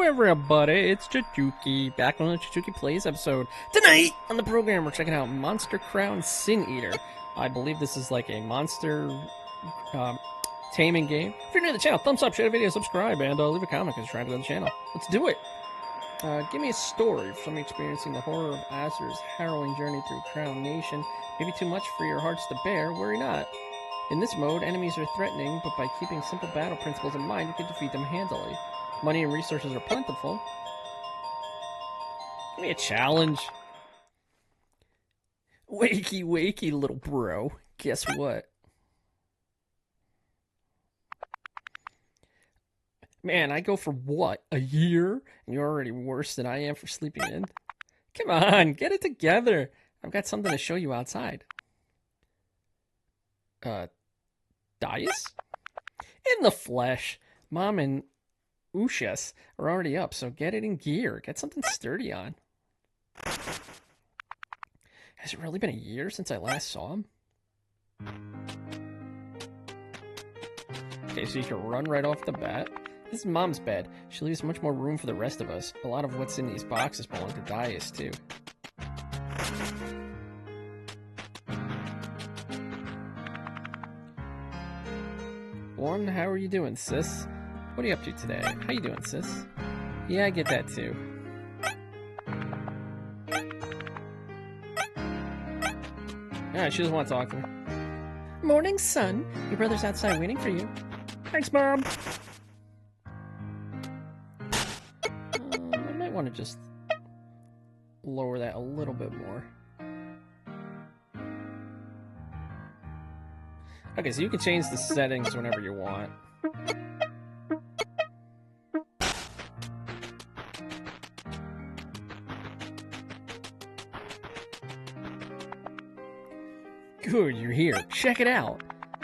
everybody, it's Chichuki, back on the Chichuki Plays episode. Tonight on the program, we're checking out Monster Crown Sin Eater. I believe this is like a monster taming game. If you're new to the channel, thumbs up, share the video, subscribe, and leave a comment because you're trying to go to the channel. Let's do it! Give me a story of somebody experiencing the horror of Azur's harrowing journey through Crown Nation. Maybe too much for your hearts to bear, worry not. In this mode, enemies are threatening, but by keeping simple battle principles in mind, you can defeat them handily. Money and resources are plentiful. Give me a challenge. Wakey, wakey, little bro. Guess what? Man, I go for what? A year? And you're already worse than I am for sleeping in? Come on, get it together. I've got something to show you outside. Dyeus? In the flesh. Mom and Ushas are already up, so get it in gear. Get something sturdy on. Has it really been a year since I last saw him? Okay, so you can run right off the bat. This is Mom's bed. She leaves much more room for the rest of us. A lot of what's in these boxes belong to Dyeus, too. One, how are you doing, sis? What are you up to today? How you doing, sis? Yeah, I get that too. Yeah, she doesn't want to talk to me. Morning, son. Your brother's outside waiting for you. Thanks, Mom. I might want to just lower that a little bit more. Okay, so you can change the settings whenever you want. Good, you're here. Check it out.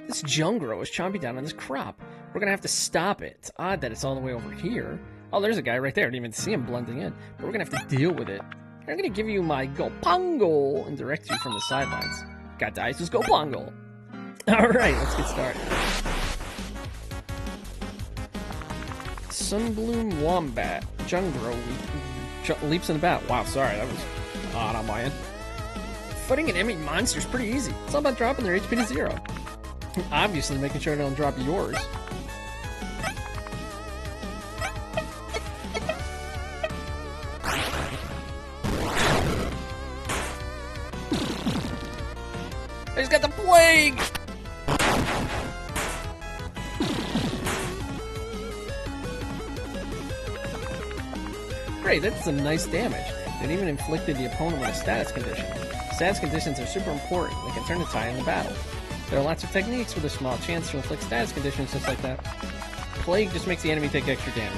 This Jungro is chomping down on this crop. We're gonna have to stop it. It's odd that it's all the way over here. Oh, there's a guy right there. I didn't even see him blending in. But we're gonna have to deal with it. I'm gonna give you my Gopango and direct you from the sidelines. Got Dyeus' Gopango. Alright, let's get started. Sunbloom Wombat. Jungro leaps in the bat. Wow, sorry, that was odd on my end. Fighting an enemy monster is pretty easy. It's all about dropping their HP to 0. And obviously making sure they don't drop yours. He's got the plague! Great, that's some nice damage. It even inflicted the opponent with a status condition. Status conditions are super important. They can turn the tide in the battle. There are lots of techniques with a small chance to inflict status conditions just like that. Plague just makes the enemy take extra damage.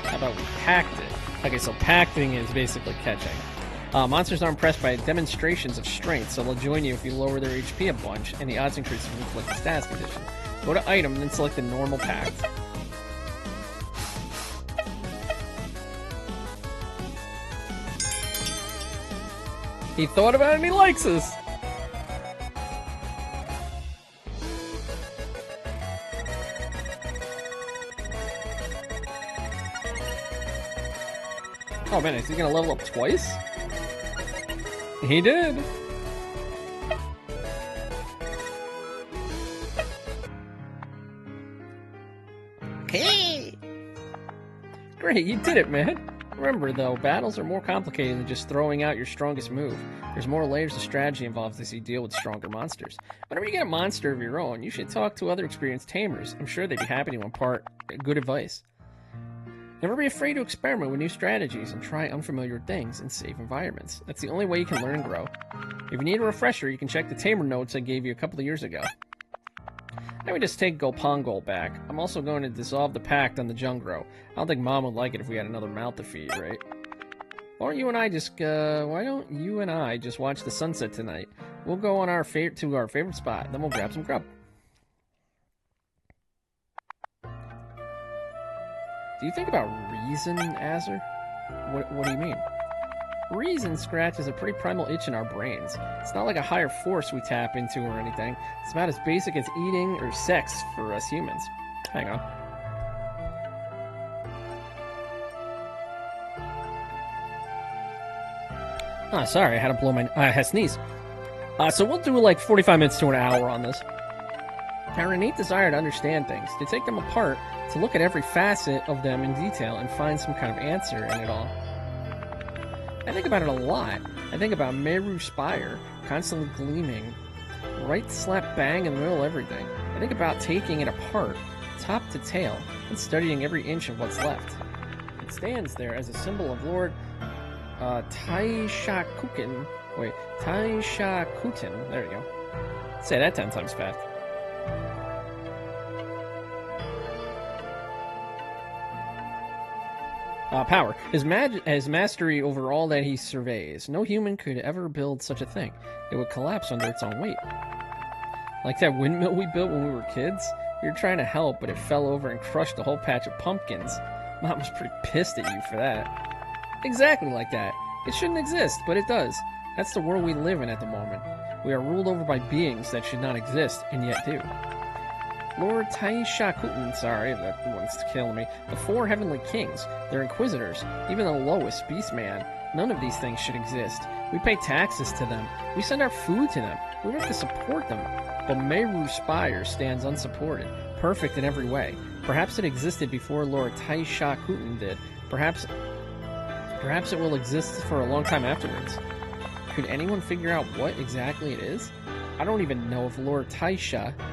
How about we pact it? Okay, so pacting is basically catching. Monsters are impressed by demonstrations of strength, so they'll join you if you lower their HP a bunch, and the odds increase if you inflict a status condition. Go to item, and then select the normal pact. He thought about it and he likes us! Oh man, is he gonna level up twice? He did! Hey! Great, you did it, man! Remember, though, battles are more complicated than just throwing out your strongest move. There's more layers of strategy involved as you deal with stronger monsters. Whenever you get a monster of your own, you should talk to other experienced tamers. I'm sure they'd be happy to impart good advice. Never be afraid to experiment with new strategies and try unfamiliar things in safe environments. That's the only way you can learn and grow. If you need a refresher, you can check the tamer notes I gave you a couple of years ago. Now we just take Gopango back. I'm also going to dissolve the pact on the Jungro. I don't think Mom would like it if we had another mouth to feed, right? Why don't you and I just watch the sunset tonight? We'll go on to our favorite spot, then we'll grab some grub. Do you think about reason, Azur? What do you mean? Reason scratches a pretty primal itch in our brains. It's not like a higher force we tap into or anything. It's about as basic as eating or sex for us humans. Hang on. Ah, sorry, I had to blow my... I had to sneeze. So we'll do like 45 minutes to an hour on this. Our innate desire to understand things, to take them apart, to look at every facet of them in detail and find some kind of answer in it all. I think about it a lot. I think about Meru Spire, constantly gleaming, right slap bang in the middle of everything. I think about taking it apart, top to tail, and studying every inch of what's left. It stands there as a symbol of Lord Taishakuken. Wait, Taishakuten. There you go. Say that 10 times fast. Power. His mastery over all that he surveys. No human could ever build such a thing. It would collapse under its own weight. Like that windmill we built when we were kids? We were trying to help, but it fell over and crushed a whole patch of pumpkins. Mom was pretty pissed at you for that. Exactly like that. It shouldn't exist, but it does. That's the world we live in at the moment. We are ruled over by beings that should not exist, and yet do. Lord Taishakuten, sorry, that one's killing me. The 4 heavenly kings, their inquisitors, even the lowest beastman. None of these things should exist. We pay taxes to them. We send our food to them. We work to support them. But Meru Spire stands unsupported, perfect in every way. Perhaps it existed before Lord Taishakuten did. Perhaps it will exist for a long time afterwards. Could anyone figure out what exactly it is? I don't even know if Lord Taishakuten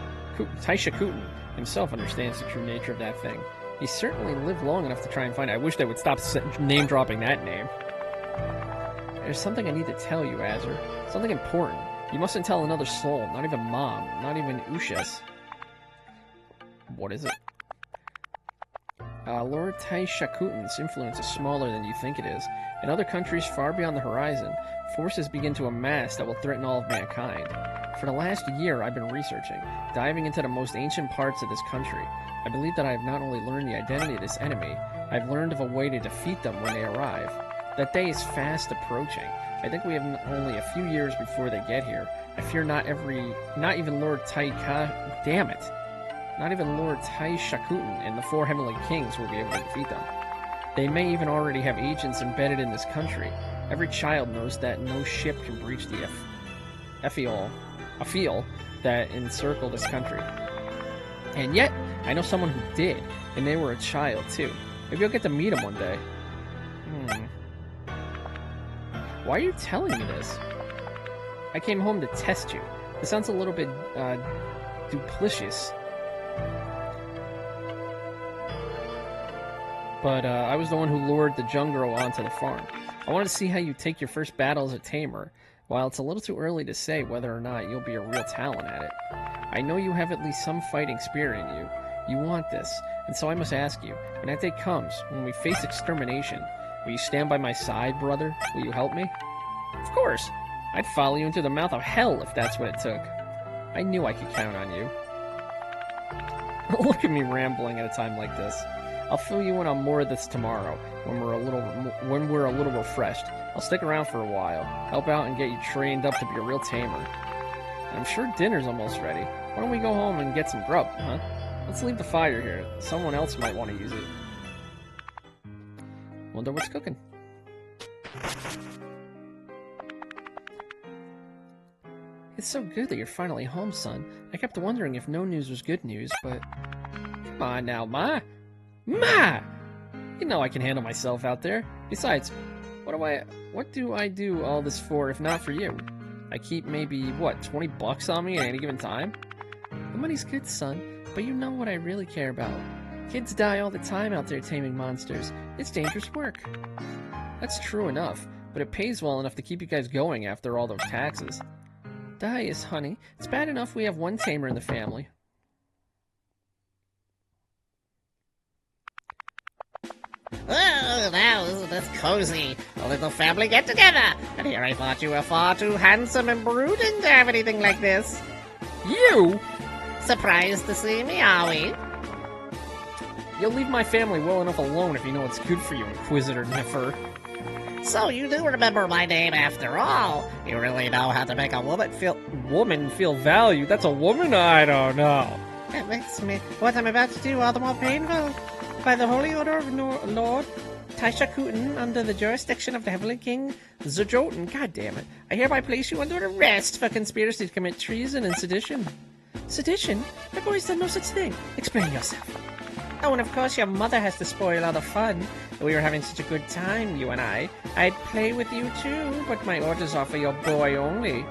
himself understands the true nature of that thing. He certainly lived long enough to try and find it. I wish they would stop name-dropping that name. There's something I need to tell you, Azur. Something important. You mustn't tell another soul, not even Mom, not even Ushas. What is it? Lord Taishakuten's influence is smaller than you think it is. In other countries far beyond the horizon, forces begin to amass that will threaten all of mankind. For the last year, I've been researching, diving into the most ancient parts of this country. I believe that I have not only learned the identity of this enemy, I've learned of a way to defeat them when they arrive. That day is fast approaching. I think we have only a few years before they get here. I fear not even Lord Taika... Damn it! Not even Lord Taishakuten and the 4 heavenly kings will be able to defeat them. They may even already have agents embedded in this country. Every child knows that no ship can breach the Afiel that encircle this country. And yet, I know someone who did, and they were a child too. Maybe I'll get to meet them one day. Why are you telling me this? I came home to test you. This sounds a little bit, duplicitous. But, I was the one who lured the Jungro onto the farm. I wanted to see how you take your first battles at Tamer. While it's a little too early to say whether or not you'll be a real talent at it, I know you have at least some fighting spirit in you. You want this, and so I must ask you, when that day comes, when we face extermination, will you stand by my side, brother? Will you help me? Of course! I'd follow you into the mouth of hell if that's what it took. I knew I could count on you. Look at me rambling at a time like this. I'll fill you in on more of this tomorrow, when we're a little refreshed. I'll stick around for a while, help out and get you trained up to be a real tamer. And I'm sure dinner's almost ready. Why don't we go home and get some grub, huh? Let's leave the fire here. Someone else might want to use it. Wonder what's cooking. It's so good that you're finally home, son. I kept wondering if no news was good news, but... Come on now, Ma! Ma! You know I can handle myself out there. Besides, what do I do all this for if not for you? I keep maybe, what, 20 bucks on me at any given time? The money's good, son, but you know what I really care about. Kids die all the time out there taming monsters. It's dangerous work. That's true enough, but it pays well enough to keep you guys going after all those taxes. Dyeus, honey, it's bad enough we have one tamer in the family. Oh, now isn't this cozy? A little family get-together. And here I thought you were far too handsome and brooding to have anything like this. You? Surprised to see me, are we? You'll leave my family well enough alone if you know what's good for you, Inquisitor Nefer. So you do remember my name after all. You really know how to make a woman feel... Woman feel valued? That's a woman? I don't know. It makes me what I'm about to do all the more painful. By the holy order of Lord Taisha Kutin, under the jurisdiction of the Heavenly King Zajotin, god damn it, I hereby place you under arrest for conspiracy to commit treason and sedition. Sedition? The boy's done no such thing. Explain yourself. Oh, and of course your mother has to spoil all the fun. We were having such a good time, you and I. I'd play with you too, but my orders are for your boy only.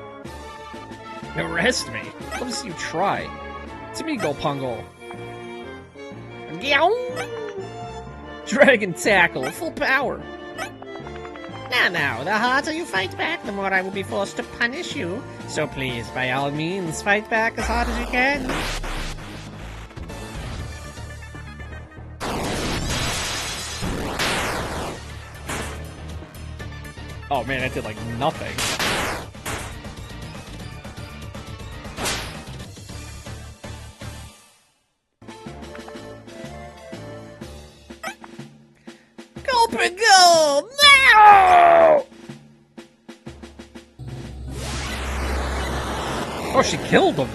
Arrest me? Let me see you try. It's me, Golpungle. Dragon Tackle, full power. Now, the harder you fight back, the more I will be forced to punish you. So please, by all means, fight back as hard as you can. Oh man, that did like nothing. Gulp and go! No! Oh, she killed him.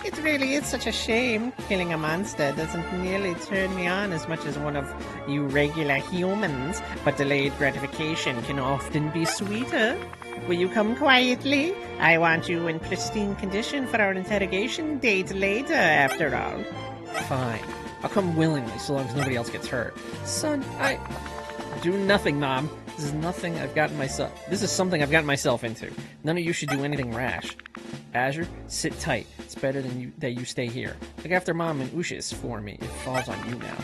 It really is such a shame. Killing a monster doesn't nearly turn me on as much as one of you regular humans, but delayed gratification can often be sweeter. Will you come quietly? I want you in pristine condition for our interrogation date later, after all. Fine. I'll come willingly, so long as nobody else gets hurt. Son, I... Do nothing, Mom. This is nothing I've gotten myself... This is something I've gotten myself into. None of you should do anything rash. Azure, sit tight. It's better than that you stay here. Look after Mom and Ushis for me. It falls on you now.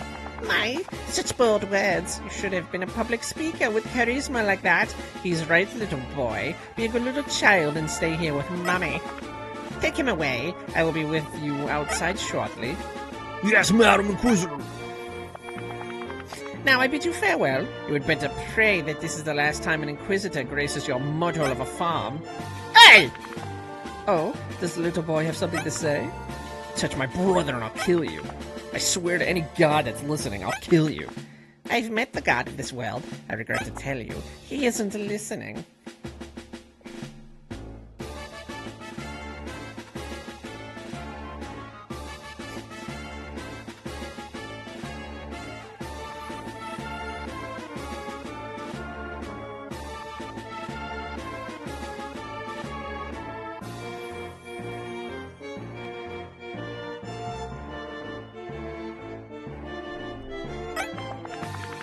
My, such bold words. You should have been a public speaker with charisma like that. He's right, little boy. Be a good little child and stay here with Mommy. Take him away. I will be with you outside shortly. Yes, Madam Inquisitor. Now I bid you farewell. You had better pray that this is the last time an Inquisitor graces your mudhole of a farm. Hey! Oh, does the little boy have something to say? Touch my brother and I'll kill you. I swear to any god that's listening, I'll kill you. I've met the god of this world. I regret to tell you, he isn't listening.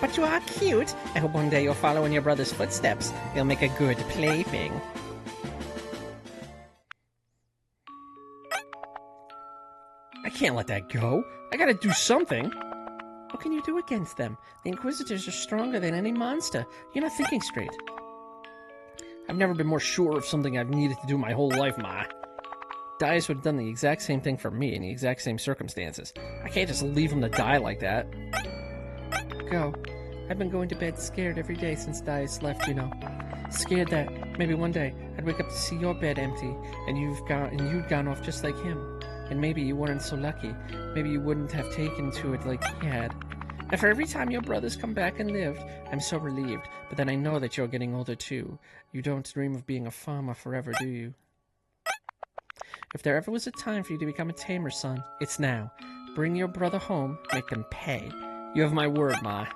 But you are cute. I hope one day you'll follow in your brother's footsteps. You'll make a good plaything. I can't let that go. I gotta do something. What can you do against them? The Inquisitors are stronger than any monster. You're not thinking straight. I've never been more sure of something I've needed to do my whole life, Ma. Dyeus would have done the exact same thing for me in the exact same circumstances. I can't just leave him to die like that. Go. I've been going to bed scared every day since Dyeus left, you know. Scared that maybe one day I'd wake up to see your bed empty and you'd gone off just like him. And maybe you weren't so lucky. Maybe you wouldn't have taken to it like he had. And for every time your brothers come back and lived, I'm so relieved. But then I know that you're getting older too. You don't dream of being a farmer forever, do you? If there ever was a time for you to become a tamer, son, it's now. Bring your brother home, make them pay. You have my word, Ma.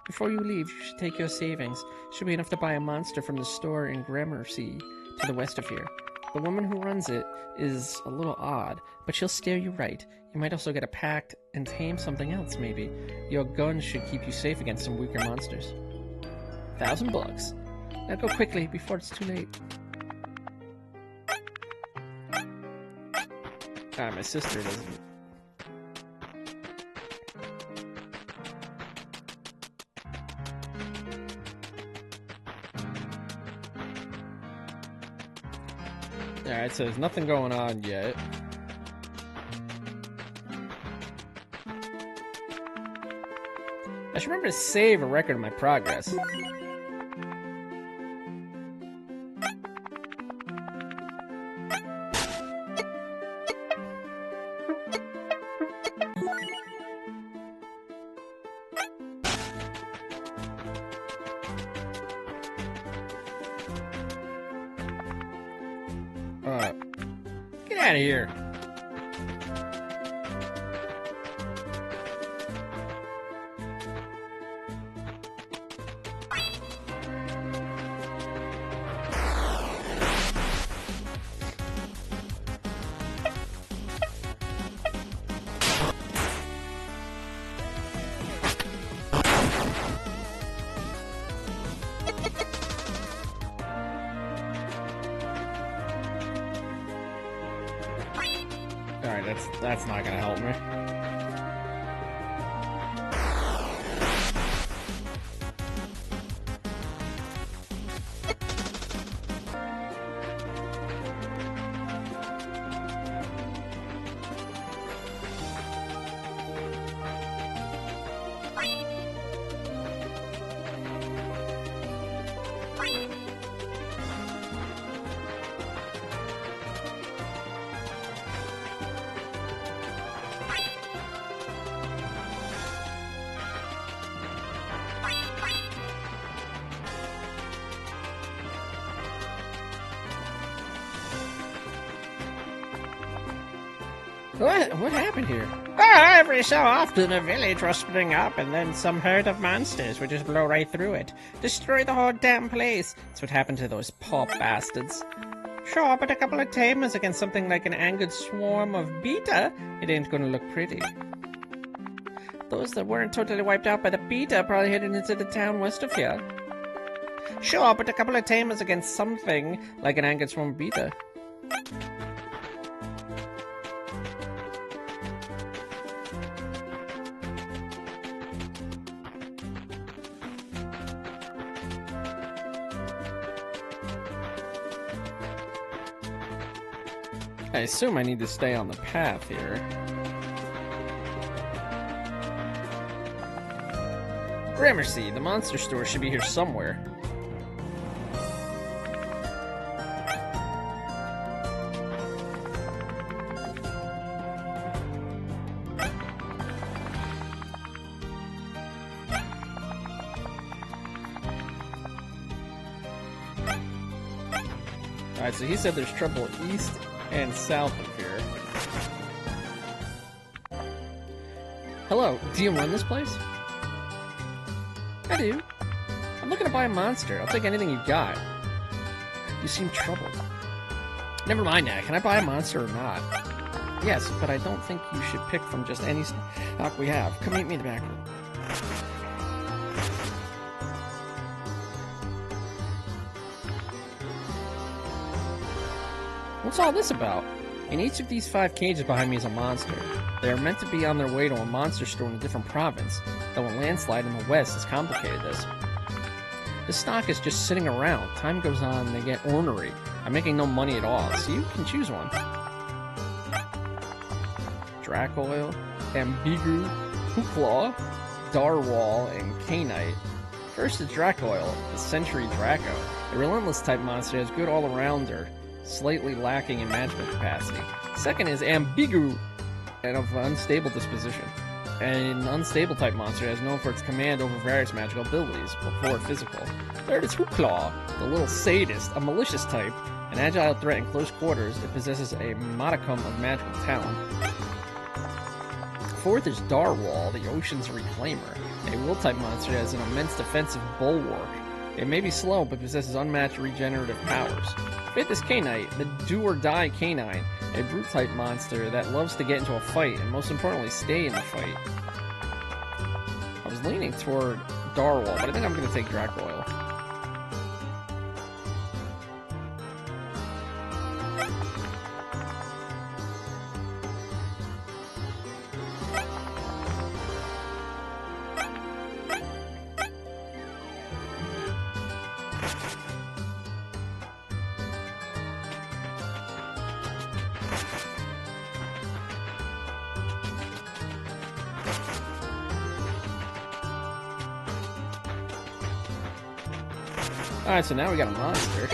Before you leave, you should take your savings. Should be enough to buy a monster from the store in Gramercy, to the west of here. The woman who runs it is a little odd, but she'll steer you right. You might also get a pact and tame something else, maybe. Your gun should keep you safe against some weaker monsters. $1,000. Now go quickly, before it's too late. Ah, my sister doesn't... Alright, so there's nothing going on yet. I should remember to save a record of my progress. Get out of here. Alright, that's not gonna help me. What happened here? Well, every so often a village will spring up and then some herd of monsters would just blow right through it. Destroy the whole damn place. That's what happened to those poor bastards. Sure, but a couple of tamers against something like an angered swarm of beta, it ain't gonna look pretty. Those that weren't totally wiped out by the beta probably headed into the town west of here. Sure, but a couple of tamers against something like an angered swarm of beta. I assume I need to stay on the path here. Gramercy, the monster store should be here somewhere. Alright, so he said there's trouble east and south of here. Hello, do you run this place? I do. I'm looking to buy a monster. I'll take anything you got. You seem troubled. Never mind that. Can I buy a monster or not? Yes, but I don't think you should pick from just any stock we have. Come meet me in the back room. What's all this about? In each of these 5 cages behind me is a monster. They are meant to be on their way to a monster store in a different province, though a landslide in the west has complicated this. This stock is just sitting around. Time goes on and they get ornery. I'm making no money at all, so you can choose one. Dracoil, Ambigu, Hooclaw, Darwall, and Canite. First is Dracoil, the Century Draco. A relentless type monster has good all-arounder, slightly lacking in magical capacity. Second is Ambigu, and of unstable disposition. An unstable type monster is known for its command over various magical abilities, before physical. Third is Hooclaw, the little sadist, a malicious type, an agile threat in close quarters. It possesses a modicum of magical talent. Fourth is Darwall, the ocean's reclaimer, a will-type monster that has an immense defensive bulwark. It may be slow, but possesses unmatched regenerative powers. Fifth is Canite, the do-or-die canine, a brute-type monster that loves to get into a fight, and most importantly, stay in the fight. I was leaning toward Darwall, but I think I'm going to take Dracoil. Alright, so now we got a monster.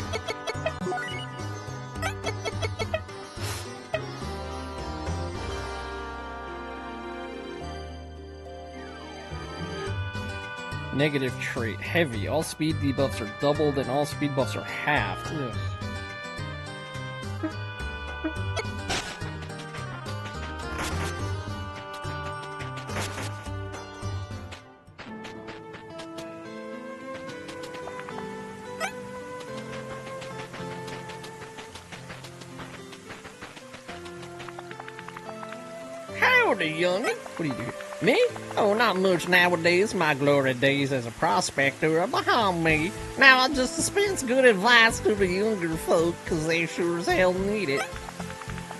Negative trait, heavy. All speed debuffs are doubled and all speed buffs are halved. Ugh. howdy, youngin'. What do you do here? Me? Oh, not much nowadays. My glory days as a prospector are behind me. Now I just dispense good advice to the younger folk, 'cause they sure as hell need it.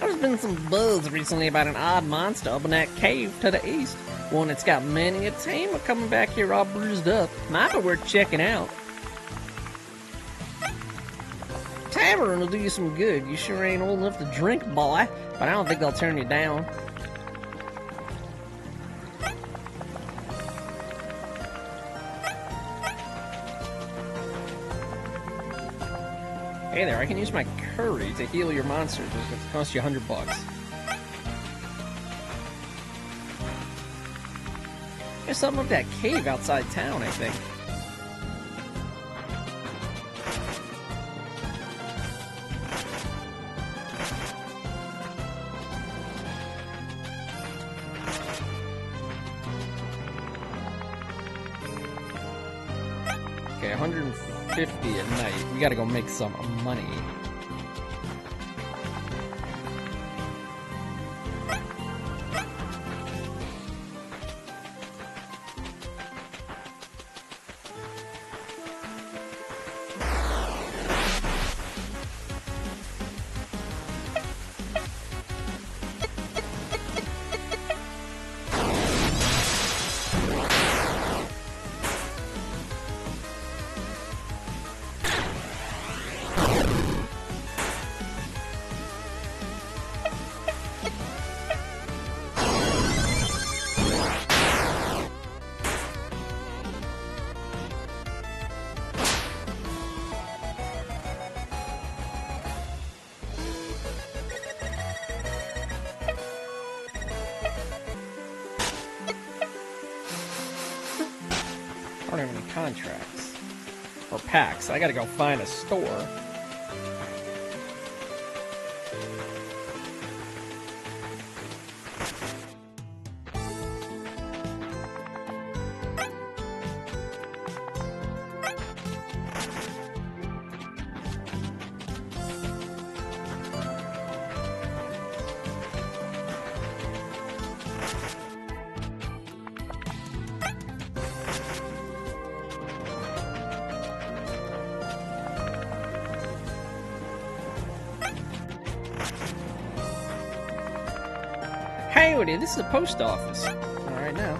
There's been some buzz recently about an odd monster up in that cave to the east. One that's got many a tamer coming back here all bruised up. Might be worth checking out. Tavern will do you some good. You sure ain't old enough to drink, boy, but I don't think I'll turn you down. Hey there, I can use my curry to heal your monsters. It's going to cost you $100. There's something up that cave outside town, I think. Okay, 150 at night. We gotta go make some money. I don't have any contracts. Or packs. I gotta go find a store. Hey, Woody, this is the post office. All right now.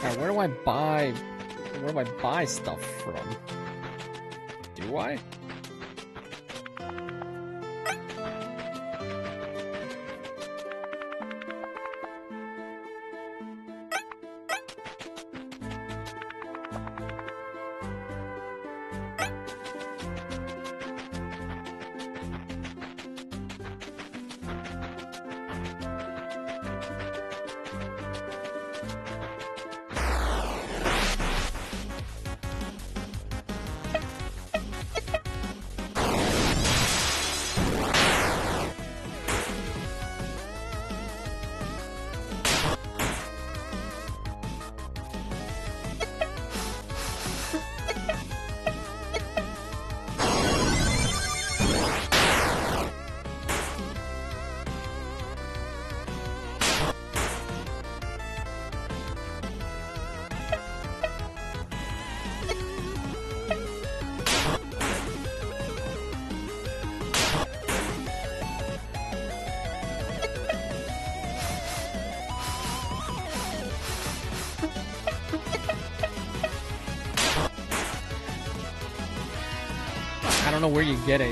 Alright, where do I buy stuff from? Do I? I don't know where you get a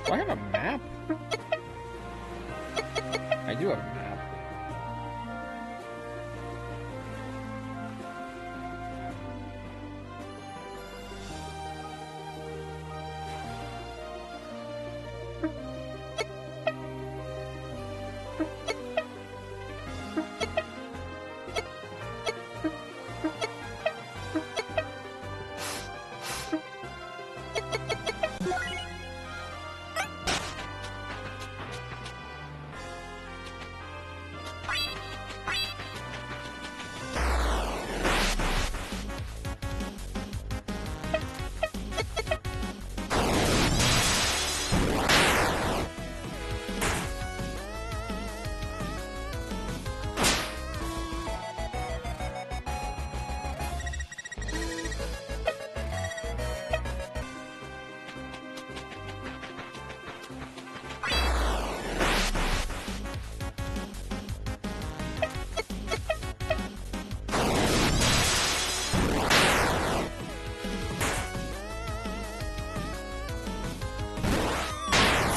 Do I have a map? I do have a map.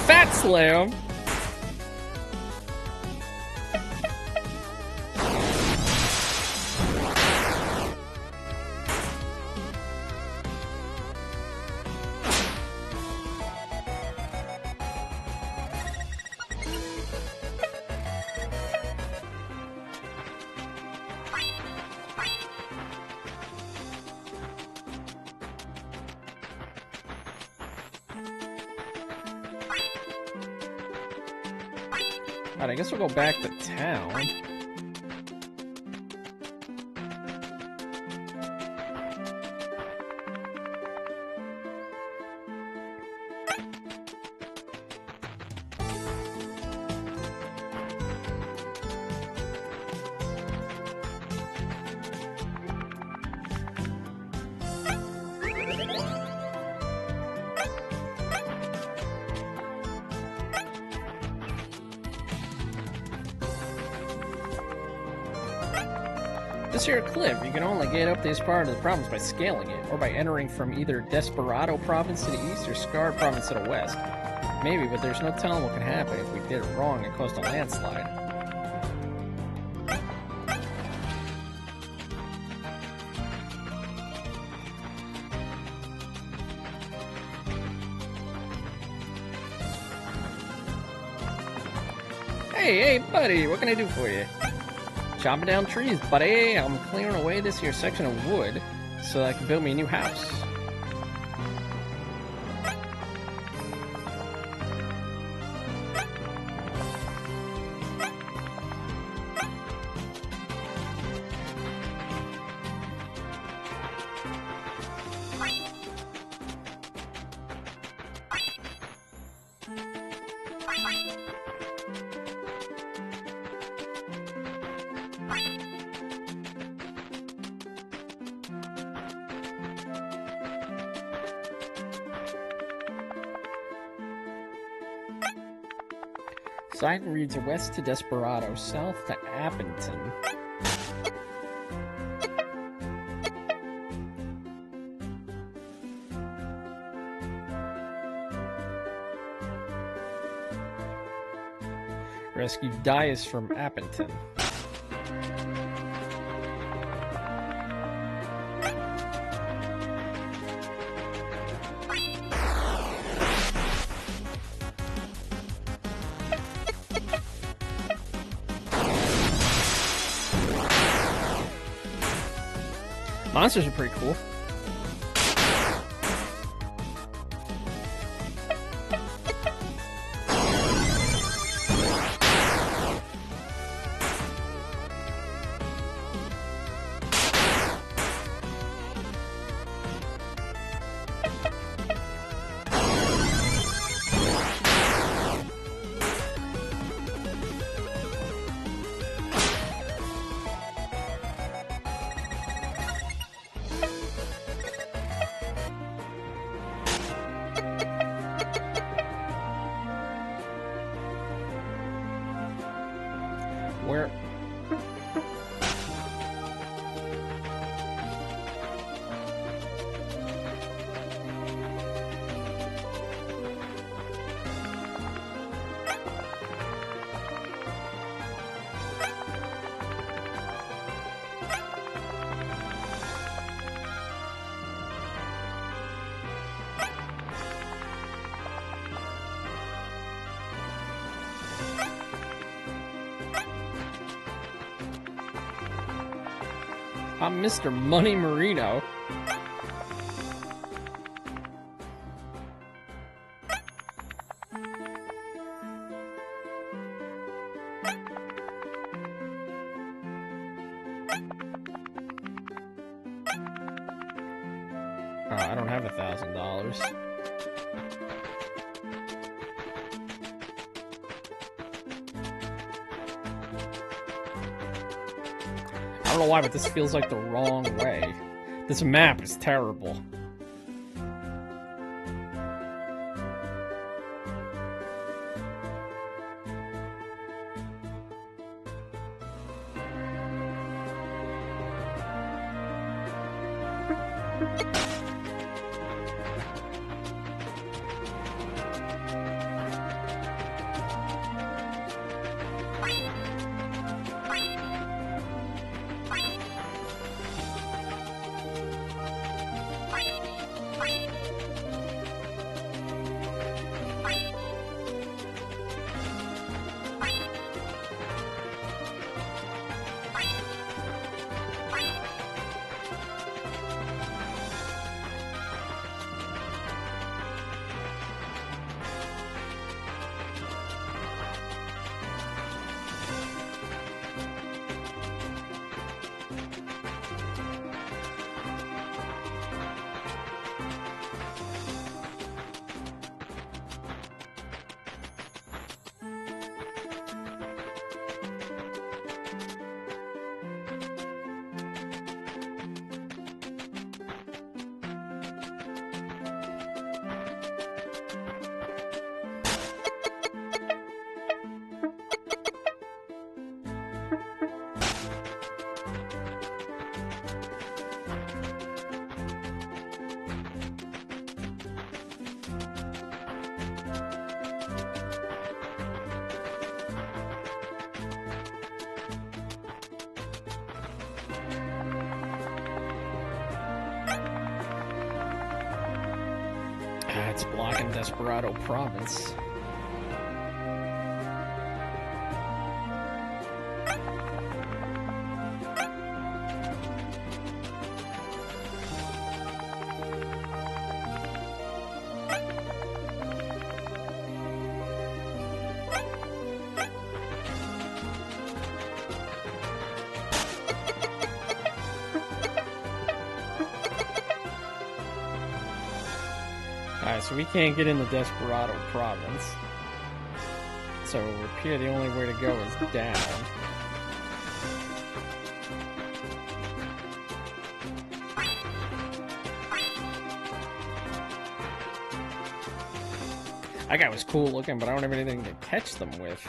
Fat Slam! Alright, I guess we'll go back to town. This here cliff, you can only get up this part of the province by scaling it, or by entering from either Desperado province to the east or Scarred province to the west. Maybe, but there's no telling what could happen if we did it wrong and caused a landslide. Hey, buddy, what can I do for you? Chopping down trees, buddy. I'm clearing away this here section of wood so I can build me a new house. Side reads west to Desperado, south to Appleton. Rescue Dyeus from Appleton. Monsters are pretty cool. Where? I'm Mr. Money Marino. Oh, I don't have $1,000. I don't know why, but this feels like the wrong way. This map is terrible. It's blocking Desperado Province. Alright, so we can't get in the Desperado Province. So it would appear the only way to go is down. That guy was cool looking, but I don't have anything to catch them with.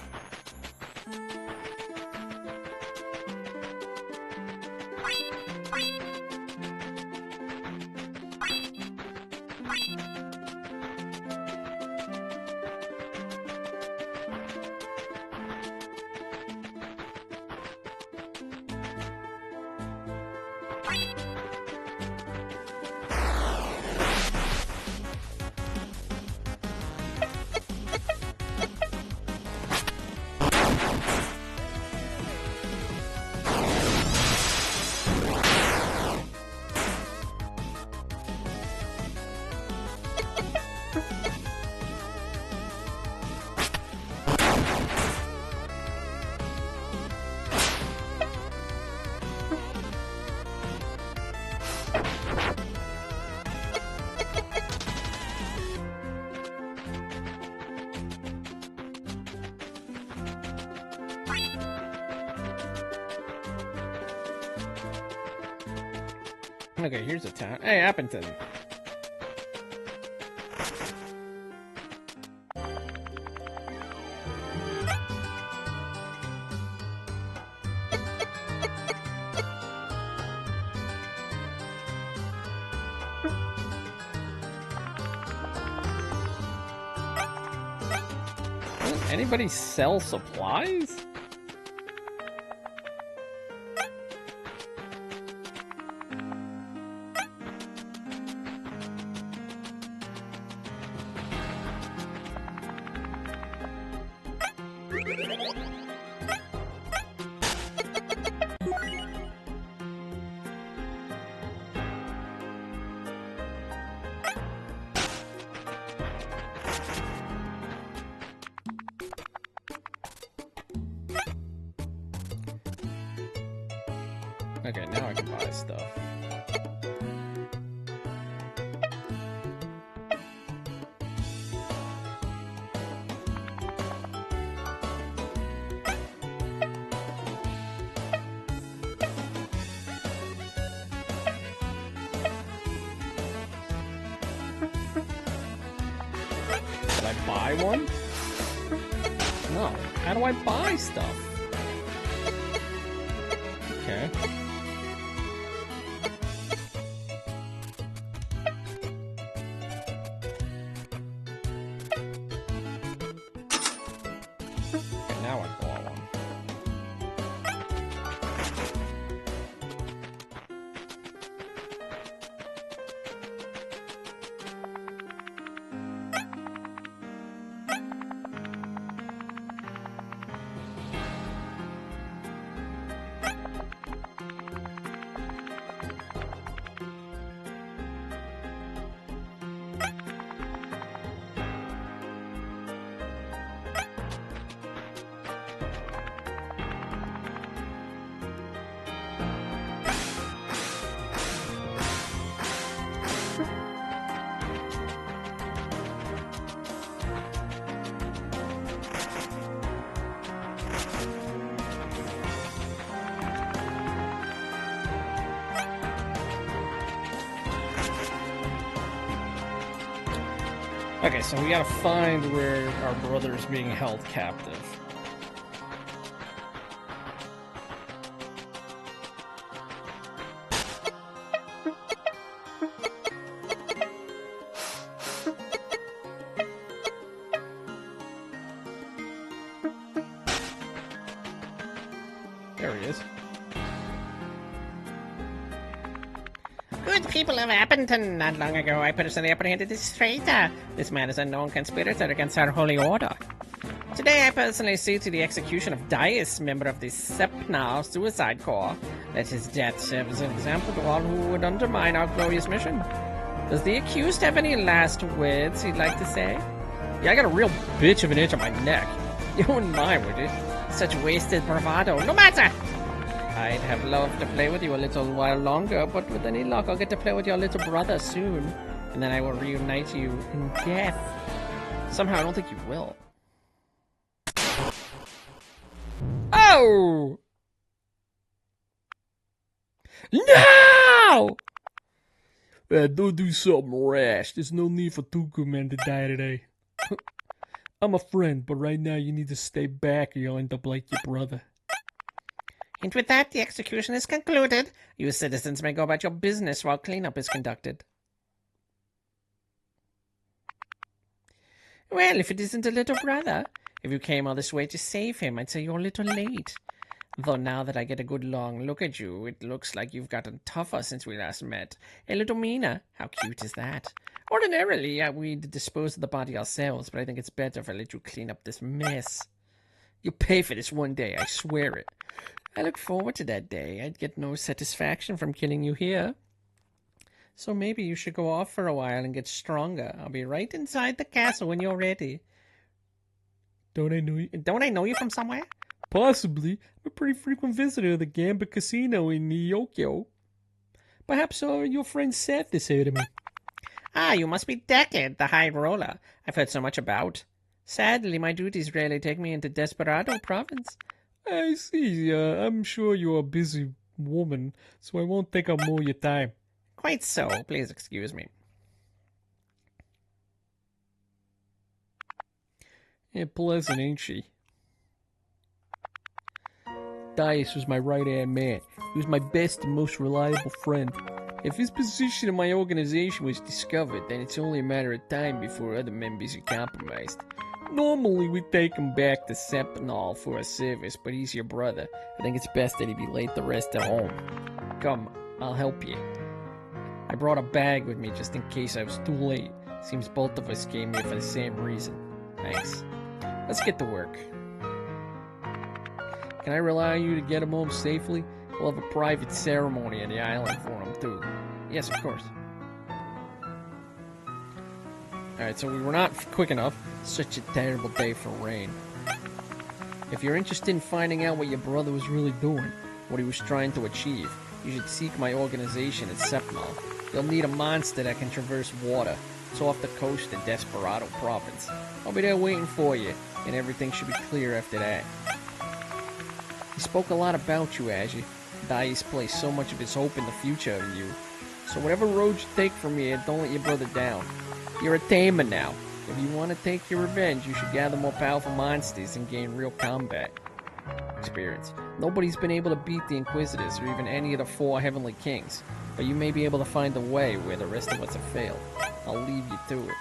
Okay, here's a town. Hey, Appleton. Doesn't anybody sell supplies? Okay, now I can buy stuff. Did I buy one? No. How do I buy stuff? Okay. Okay, now I bought one. Okay, so we gotta find where our brother is being held captive. There he is. Good people of Appleton, not long ago I personally apprehended this traitor. This man is a known conspirator against our holy order. Today I personally see to the execution of Dyeus, member of the Sepnar Suicide Corps. Let his death serve as an example to all who would undermine our glorious mission. Does the accused have any last words he'd like to say? Yeah, I got a real bitch of an itch on my neck. You wouldn't mind, would you? Such wasted bravado, no matter! I'd have loved to play with you a little while longer, but with any luck, I'll get to play with your little brother soon. And then I will reunite you in death. Somehow, I don't think you will. Oh! No! Don't do something rash. There's no need for two good men to die today. I'm a friend, but right now you need to stay back or you'll end up like your brother. And with that, the execution is concluded. You citizens may go about your business while cleanup is conducted. Well, if it isn't a little brother, if you came all this way to save him, I'd say you're a little late. Though now that I get a good long look at you, it looks like you've gotten tougher since we last met. A little meaner. How cute is that? Ordinarily, we'd dispose of the body ourselves, but I think it's better if I let you clean up this mess. You'll pay for this one day, I swear it. I look forward to that day. I'd get no satisfaction from killing you here. So maybe you should go off for a while and get stronger. I'll be right inside the castle when you're ready. Don't I know you from somewhere? Possibly. I'm a pretty frequent visitor to the Gamba Casino in Nyokyo. Perhaps your friend Seth has heard of me. Ah, you must be Deckard, the High Roller. I've heard so much about. Sadly, my duties rarely take me into Desperado Province. I see. I'm sure you're a busy woman, so I won't take up more of your time. Quite so. Please excuse me. Yeah, pleasant, ain't she? Dyeus was my right-hand man. He was my best and most reliable friend. If his position in my organization was discovered, then it's only a matter of time before other members are compromised. Normally, we take him back to Sepinal for a service, but he's your brother. I think it's best that he be late the rest at home. Come, I'll help you. I brought a bag with me just in case I was too late. Seems both of us came here for the same reason. Thanks. Let's get to work. Can I rely on you to get him home safely? We'll have a private ceremony on the island for him, too. Yes, of course. Alright, so we were not quick enough. Such a terrible day for rain. If you're interested in finding out what your brother was really doing, what he was trying to achieve, you should seek my organization at Sepmal. You'll need a monster that can traverse water. It's off the coast in Desperado Province. I'll be there waiting for you, and everything should be clear after that. He spoke a lot about you, Azzy. Dyeus placed so much of his hope in the future of you. So whatever road you take from here, don't let your brother down. You're a Tamer now. If you want to take your revenge, you should gather more powerful monsters and gain real combat experience. Nobody's been able to beat the Inquisitors or even any of the 4 Heavenly Kings, but you may be able to find a way where the rest of us have failed. I'll leave you to it.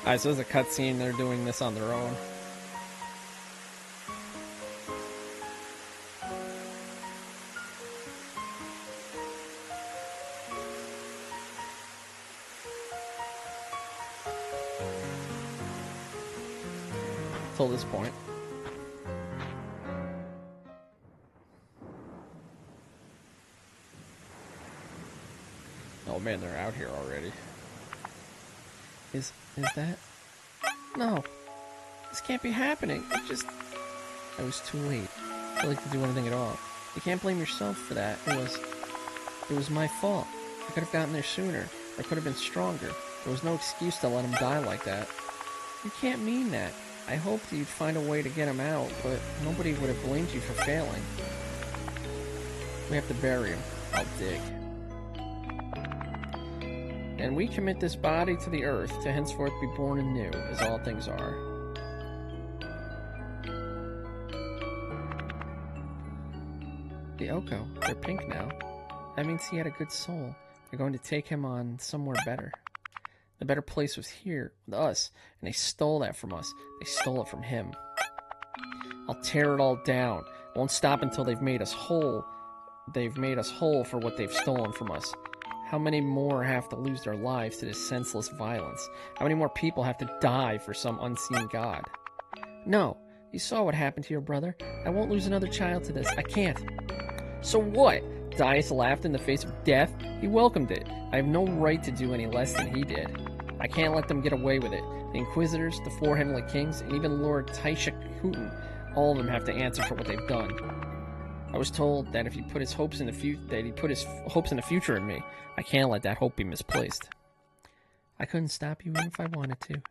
Alright, so there's a cutscene. They're doing this on their own. Till this point. Oh man, they're out here already. Is that? No. This can't be happening. I was too late. I like to do anything at all. You can't blame yourself for that. It was my fault. I could have gotten there sooner. I could have been stronger. There was no excuse to let him die like that. You can't mean that. I hoped you'd find a way to get him out, but nobody would have blamed you for failing. We have to bury him. I'll dig. And we commit this body to the earth, to henceforth be born anew, as all things are. The Oko, they're pink now. That means he had a good soul. They're going to take him on somewhere better. The better place was here, with us, and they stole that from us. They stole it from him. I'll tear it all down. I won't stop until they've made us whole. They've made us whole for what they've stolen from us. How many more have to lose their lives to this senseless violence? How many more people have to die for some unseen god? No, you saw what happened to your brother. I won't lose another child to this. I can't. So what? Dyeus laughed in the face of death? He welcomed it. I have no right to do any less than he did. I can't let them get away with it. The Inquisitors, the 4 Heavenly Kings, and even Lord Chichuki, all of them have to answer for what they've done. I was told that if he put his hopes in the future in me. I can't let that hope be misplaced. I couldn't stop you even if I wanted to.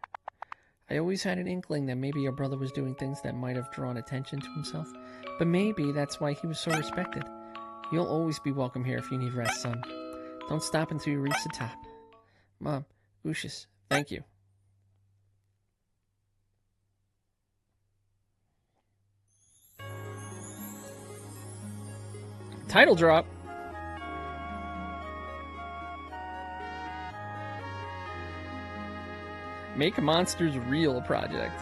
I always had an inkling that maybe your brother was doing things that might have drawn attention to himself, but maybe that's why he was so respected. You'll always be welcome here if you need rest, son. Don't stop until you reach the top. Mom, Lucius, thank you. Title drop. Make Monsters Real project.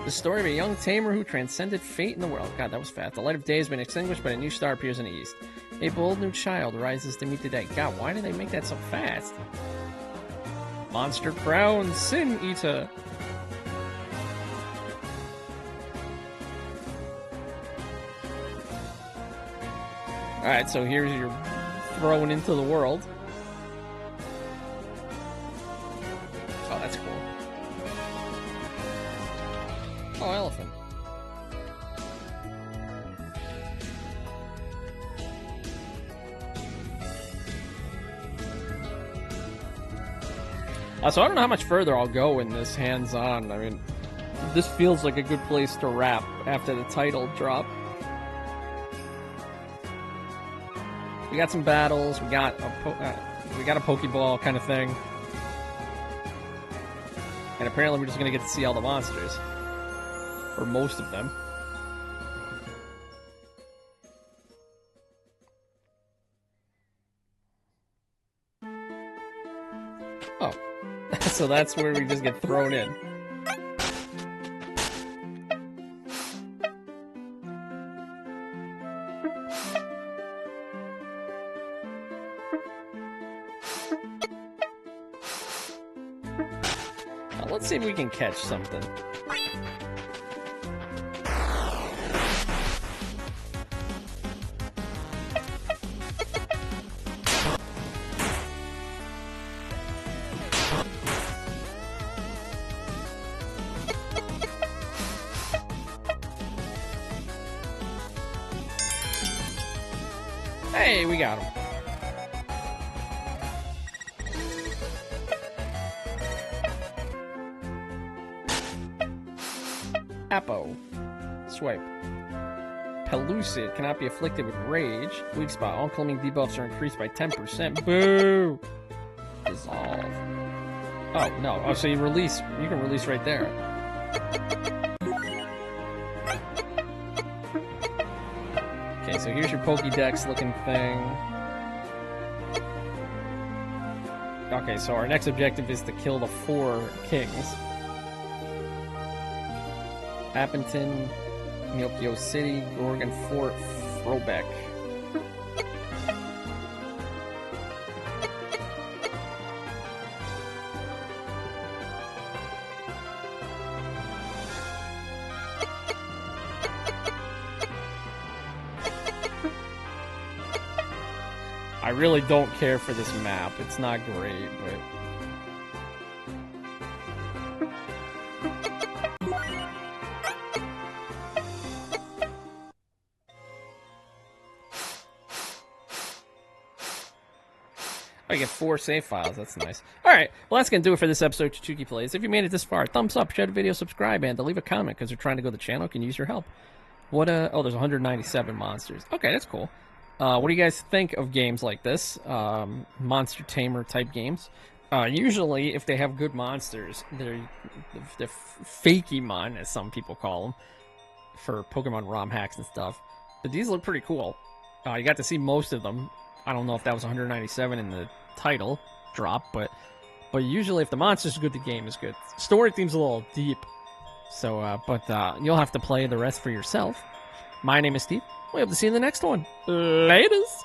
The story of a young tamer who transcended fate in the world. God, that was fast. The light of day has been extinguished, but a new star appears in the east. A bold new child rises to meet the day. God, why did they make that so fast? Monster Crown Sin Eater. Alright, so here's your thrown into the world. Oh, that's cool. Oh, elephant. So I don't know how much further I'll go in this hands-on. I mean, this feels like a good place to wrap after the title drop. We got some battles. We got a Pokeball kind of thing, and apparently we're just gonna get to see all the monsters, or most of them. Oh, so that's where we just get thrown in. Let's see if we can catch something. Hey, we got him. Apo. Swipe. Pellucid cannot be afflicted with rage. Weak spot. All calming debuffs are increased by 10%. Boo! Dissolve. Oh, no. Oh, so you release. You can release right there. Okay, so here's your Pokédex looking thing. Okay, so our next objective is to kill the 4 kings. Appleton, Milkyo City, Gorgon Fort, Frobeck. I really don't care for this map. It's not great, but... I get 4 save files. That's nice. Alright, well that's going to do it for this episode of Chichuki Plays. If you made it this far, thumbs up, share the video, subscribe, and leave a comment because we're trying to grow the channel. Can use your help. What, oh, there's 197 monsters. Okay, that's cool. What do you guys think of games like this? Monster Tamer type games. Usually, if they have good monsters, they're fakey-mon, as some people call them, for Pokemon ROM hacks and stuff. But these look pretty cool. You got to see most of them. I don't know if that was 197 in the title drop, but usually if the monster's good, the game is good. Story theme's a little deep, so but you'll have to play the rest for yourself. My name is Steve. We hope to see you in the next one. Laters!